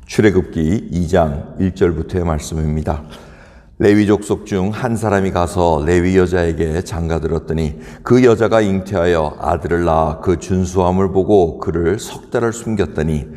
출애굽기 2장 1절부터의 말씀입니다. 레위 족속 중 한 사람이 가서 레위 여자에게 장가들었더니 그 여자가 잉태하여 아들을 낳아 그 준수함을 보고 그를 석 달을 숨겼더니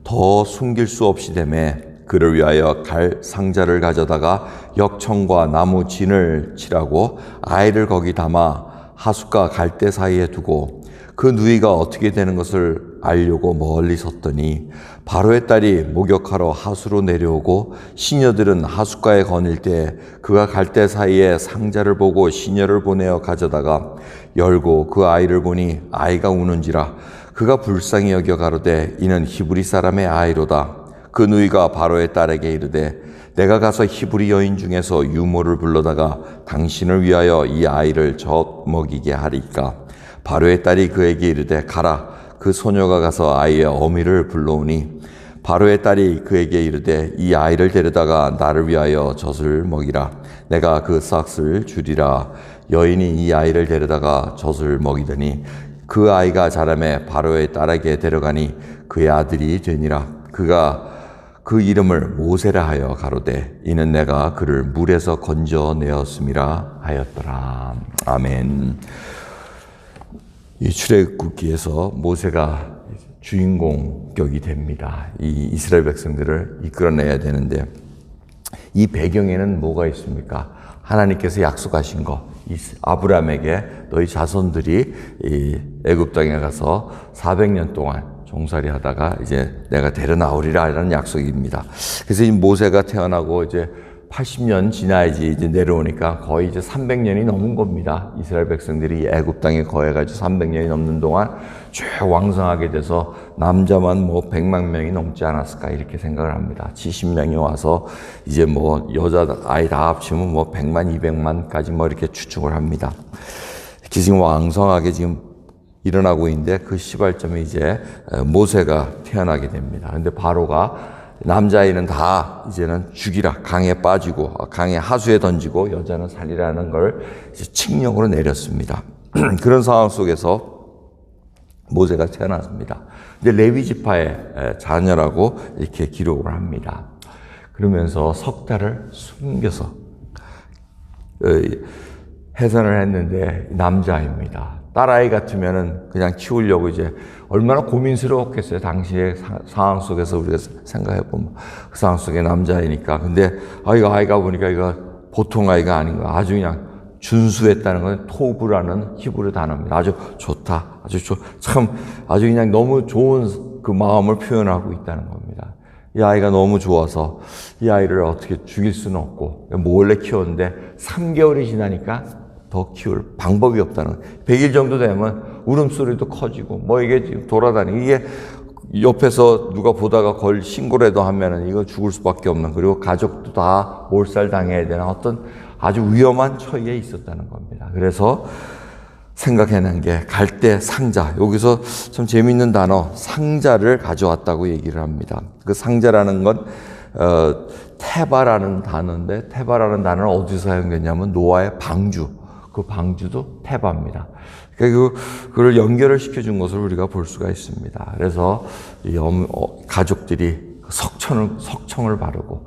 더 숨길 수 없이 되매 그를 위하여 갈 상자를 가져다가 역청과 나무 진을 칠하고 아이를 거기 담아 하숫과 갈대 사이에 두고 그 누이가 어떻게 되는 것을 알려고 멀리 섰더니 바로의 딸이 목욕하러 하수로 내려오고 시녀들은 하숫가에 거닐 때 그가 갈대 사이에 상자를 보고 시녀를 보내어 가져다가 열고 그 아이를 보니 아이가 우는지라 그가 불쌍히 여겨 가로되 이는 히브리 사람의 아이로다. 그 누이가 바로의 딸에게 이르되 내가 가서 히브리 여인 중에서 유모를 불러다가 당신을 위하여 이 아이를 젖먹이게 하리까. 바로의 딸이 그에게 이르되 가라. 그 소녀가 가서 아이의 어미를 불러오니 바로의 딸이 그에게 이르되 이 아이를 데려다가 나를 위하여 젖을 먹이라. 내가 그 싹을 주리라. 여인이 이 아이를 데려다가 젖을 먹이더니 그 아이가 자라매 바로의 딸에게 데려가니 그의 아들이 되니라. 그가 그 이름을 모세라 하여 가로되 이는 내가 그를 물에서 건져내었음이라 하였더라. 아멘. 이 출애굽기에서 모세가 주인공격이 됩니다. 이 이스라엘 백성들을 이끌어내야 되는데 이 배경에는 뭐가 있습니까? 하나님께서 약속하신 거, 아브라함에게 너희 자손들이 이 애굽 땅에 가서 400년 동안 종살이 하다가 이제 내가 데려 나오리라라는 약속입니다. 그래서 이 모세가 태어나고 이제 80년 지나야지 이제 내려오니까 거의 이제 300년이 넘은 겁니다. 이스라엘 백성들이 애굽 땅에 거해가지고 300년이 넘는 동안 쭉 왕성하게 돼서 남자만 뭐 100만 명이 넘지 않았을까 이렇게 생각을 합니다. 70명이 와서 이제 뭐 여자 아이 다 합치면 뭐 100만, 200만까지 뭐 이렇게 추측을 합니다. 이렇게 지금 왕성하게 지금 일어나고 있는데 그 시발점에 이제 모세가 태어나게 됩니다. 근데 바로가 남자아이는 다 이제는 죽이라, 강에 빠지고 강에 하수에 던지고 여자는 살리라는 걸 이제 칙령으로 내렸습니다. 그런 상황 속에서 모세가 태어났습니다. 이제 레위 지파의 자녀라고 이렇게 기록을 합니다. 그러면서 석 달을 숨겨서 해산을 했는데 남자아이입니다. 딸아이 같으면은 그냥 키우려고 이제 얼마나 고민스러웠겠어요. 당시의 상황 속에서 우리가 생각해보면 그 상황 속에 남자아이니까. 근데 아이가 보니까 이거 보통 아이가 아닌 거야. 아주 그냥 준수했다는 건 토브라는 히브리 단어입니다. 아주 좋다. 참 아주 그냥 너무 좋은 그 마음을 표현하고 있다는 겁니다. 이 아이가 너무 좋아서 이 아이를 어떻게 죽일 수는 없고 몰래 키웠는데 3개월이 지나니까 더 키울 방법이 없다는 거예요. 100일 정도 되면 울음소리도 커지고 뭐 이게 지금 돌아다니고 이게 옆에서 누가 보다가 걸 신고라도 하면은 이거 죽을 수밖에 없는, 그리고 가족도 다 몰살당해야 되는 어떤 아주 위험한 처지에 있었다는 겁니다. 그래서 생각해낸 게 갈대 상자, 여기서 참 재미있는 단어 상자를 가져왔다고 얘기를 합니다. 그 상자라는 건 테바라는 단어인데 테바라는 단어는 어디서 사용됐냐면 노아의 방주, 그 방주도 테바입니다. 그러니까 그걸 연결을 시켜준 것을 우리가 볼 수가 있습니다. 그래서 가족들이 석청을 바르고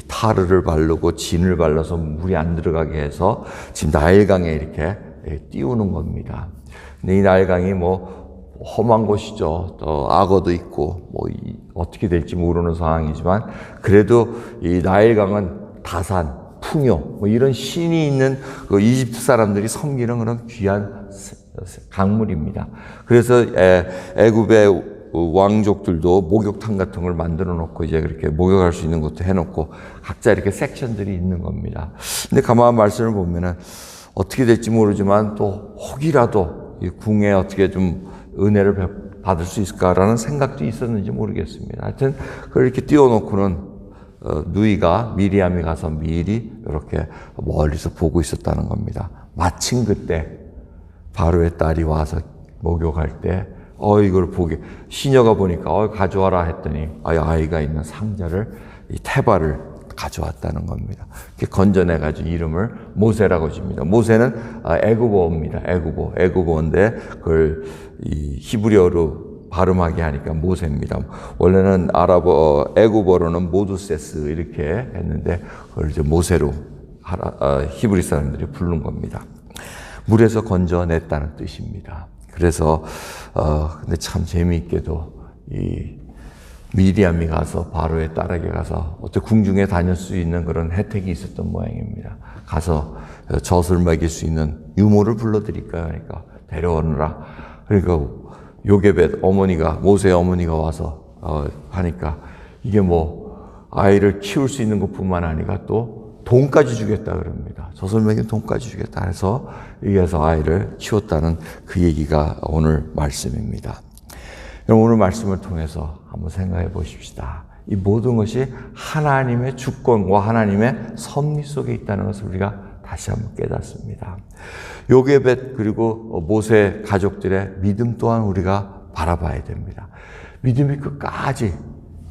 타르를 바르고 진을 발라서 물이 안 들어가게 해서 지금 나일강에 이렇게 띄우는 겁니다. 근데 이 나일강이 뭐 험한 곳이죠. 또 악어도 있고 뭐 어떻게 될지 모르는 상황이지만 그래도 이 나일강은 다산, 풍요, 뭐 이런 신이 있는 그 이집트 사람들이 섬기는 그런 귀한 강물입니다. 그래서 애굽의 왕족들도 목욕탕 같은 걸 만들어 놓고 이제 그렇게 목욕할 수 있는 것도 해놓고 각자 이렇게 섹션들이 있는 겁니다. 근데 가만 말씀을 보면은 어떻게 될지 모르지만 또 혹이라도 이 궁에 어떻게 좀 은혜를 받을 수 있을까라는 생각도 있었는지 모르겠습니다. 하여튼 그걸 이렇게 띄워놓고는 누이가 미리암이 가서 미리 이렇게 멀리서 보고 있었다는 겁니다. 마침 그때 바로의 딸이 와서 목욕할 때 이걸 보게 시녀가 보니까 가져와라 했더니 아이가 있는 상자를 이 테바를 가져왔다는 겁니다. 이렇게 건져내가지고 이름을 모세라고 집니다. 모세는 애굽어입니다. 애굽어인데 그걸 이 히브리어로 발음하게 하니까 모세입니다. 원래는 애굽어로는 모두세스 이렇게 했는데 그걸 이제 모세로 히브리 사람들이 부른 겁니다. 물에서 건져냈다는 뜻입니다. 그래서 근데 참 재미있게도 이 미리암이 가서 바로의 딸에게 가서 어째 궁중에 다닐 수 있는 그런 혜택이 있었던 모양입니다. 가서 젖을 먹일 수 있는 유모를 불러드릴까요? 그러니까 데려오느라. 그러니까 요게벳 어머니가, 모세의 어머니가 와서 하니까 이게 뭐 아이를 키울 수 있는 것뿐만 아니라 또 돈까지 주겠다 그럽니다. 젖을 먹인 돈까지 주겠다 해서 여기에서 아이를 키웠다는 그 얘기가 오늘 말씀입니다. 오늘 말씀을 통해서 한번 생각해 보십시다. 이 모든 것이 하나님의 주권과 하나님의 섭리 속에 있다는 것을 우리가 다시 한번 깨닫습니다. 요게벳 그리고 모세 가족들의 믿음 또한 우리가 바라봐야 됩니다. 믿음이 끝까지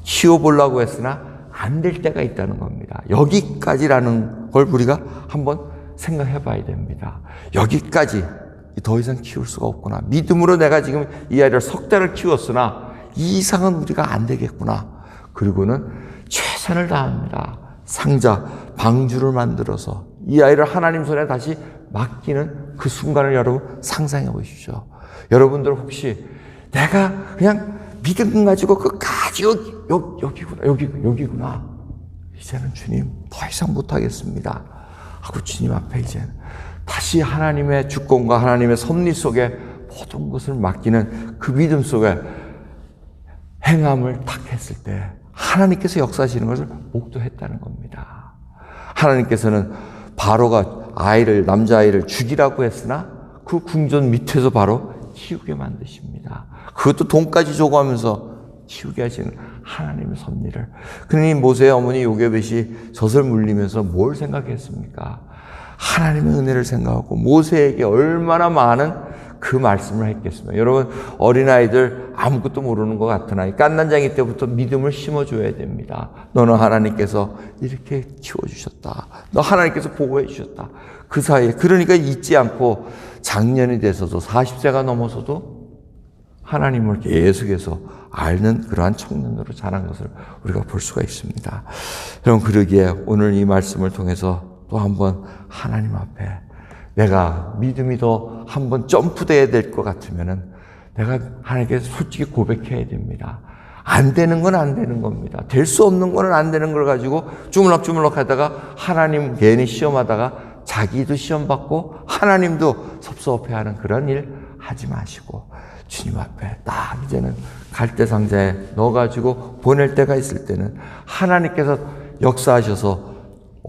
키워보려고 했으나 안 될 때가 있다는 겁니다. 여기까지라는 걸 우리가 한번 생각해 봐야 됩니다. 여기까지 더 이상 키울 수가 없구나. 믿음으로 내가 지금 이 아이를 석 달을 키웠으나 이 이상은 우리가 안 되겠구나. 그리고는 최선을 다합니다. 상자, 방주를 만들어서 이 아이를 하나님 손에 다시 맡기는 그 순간을 여러분 상상해 보십시오. 여러분들 혹시 내가 그냥 믿음 가지고 끝까지 여기구나. 이제는 주님 더 이상 못하겠습니다. 하고 주님 앞에 이제는 다시 하나님의 주권과 하나님의 섭리 속에 모든 것을 맡기는 그 믿음 속에 행함을 딱 했을 때 하나님께서 역사하시는 것을 목도했다는 겁니다. 하나님께서는 바로가 남자아이를 죽이라고 했으나 그 궁전 밑에서 바로 키우게 만드십니다. 그것도 돈까지 주고 하면서 키우게 하시는 하나님의 섭리를. 그러니 모세의 어머니 요게벳이 젖을 물리면서 뭘 생각했습니까? 하나님의 은혜를 생각하고 모세에게 얼마나 많은 그 말씀을 했겠습니까? 여러분, 어린아이들 아무것도 모르는 것 같은 아이, 갓난장이 때부터 믿음을 심어줘야 됩니다. 너는 하나님께서 이렇게 키워주셨다. 너 하나님께서 보호해 주셨다. 그 사이에, 그러니까 잊지 않고 장년이 돼서도 40세가 넘어서도 하나님을 계속해서 알는 그러한 청년으로 자란 것을 우리가 볼 수가 있습니다. 여러분, 그러기에 오늘 이 말씀을 통해서 또 한번 하나님 앞에 내가 믿음이 더 한번 점프돼야 될 것 같으면은 내가 하나님께 솔직히 고백해야 됩니다. 안 되는 건 안 되는 겁니다. 될 수 없는 거는 안 되는 걸 가지고 주물럭주물럭 하다가 하나님 괜히 시험하다가 자기도 시험 받고 하나님도 섭섭해하는 그런 일 하지 마시고 주님 앞에 딱 이제는 갈대상자에 넣어가지고 보낼 때가 있을 때는 하나님께서 역사하셔서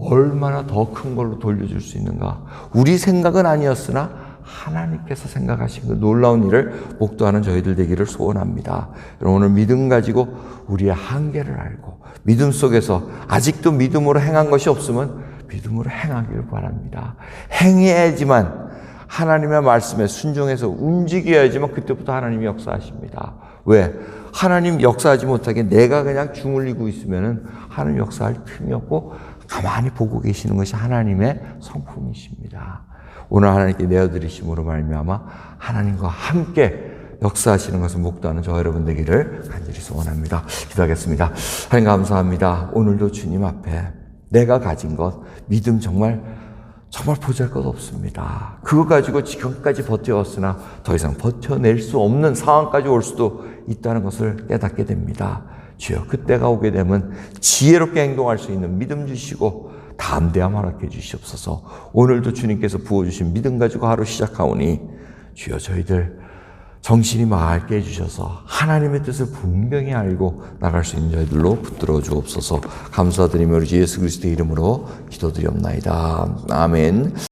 얼마나 더 큰 걸로 돌려줄 수 있는가. 우리 생각은 아니었으나 하나님께서 생각하신 그 놀라운 일을 목도하는 저희들 되기를 소원합니다. 여러분, 오늘 믿음 가지고 우리의 한계를 알고 믿음 속에서 아직도 믿음으로 행한 것이 없으면 믿음으로 행하기를 바랍니다. 행해야지만 하나님의 말씀에 순종해서 움직여야지만 그때부터 하나님이 역사하십니다. 왜? 하나님 역사하지 못하게 내가 그냥 주물리고 있으면 하나님 역사할 틈이 없고 가만히 보고 계시는 것이 하나님의 성품이십니다. 오늘 하나님께 내어드리심으로 말미암아 하나님과 함께 역사하시는 것을 목도하는 저 여러분 되기를 간절히 소원합니다. 기도하겠습니다. 하나님 감사합니다. 오늘도 주님 앞에 내가 가진 것 믿음 정말 보잘것 없습니다. 그거 가지고 지금까지 버텨왔으나 더 이상 버텨낼 수 없는 상황까지 올 수도 있다는 것을 깨닫게 됩니다. 주여, 그때가 오게 되면 지혜롭게 행동할 수 있는 믿음 주시고 담대함 허락해 주시옵소서. 오늘도 주님께서 부어주신 믿음 가지고 하루 시작하오니 주여, 저희들 정신이 맑게 해주셔서 하나님의 뜻을 분명히 알고 나갈 수 있는 저희들로 붙들어 주옵소서. 감사드리며 우리 예수 그리스도의 이름으로 기도드리옵나이다. 아멘.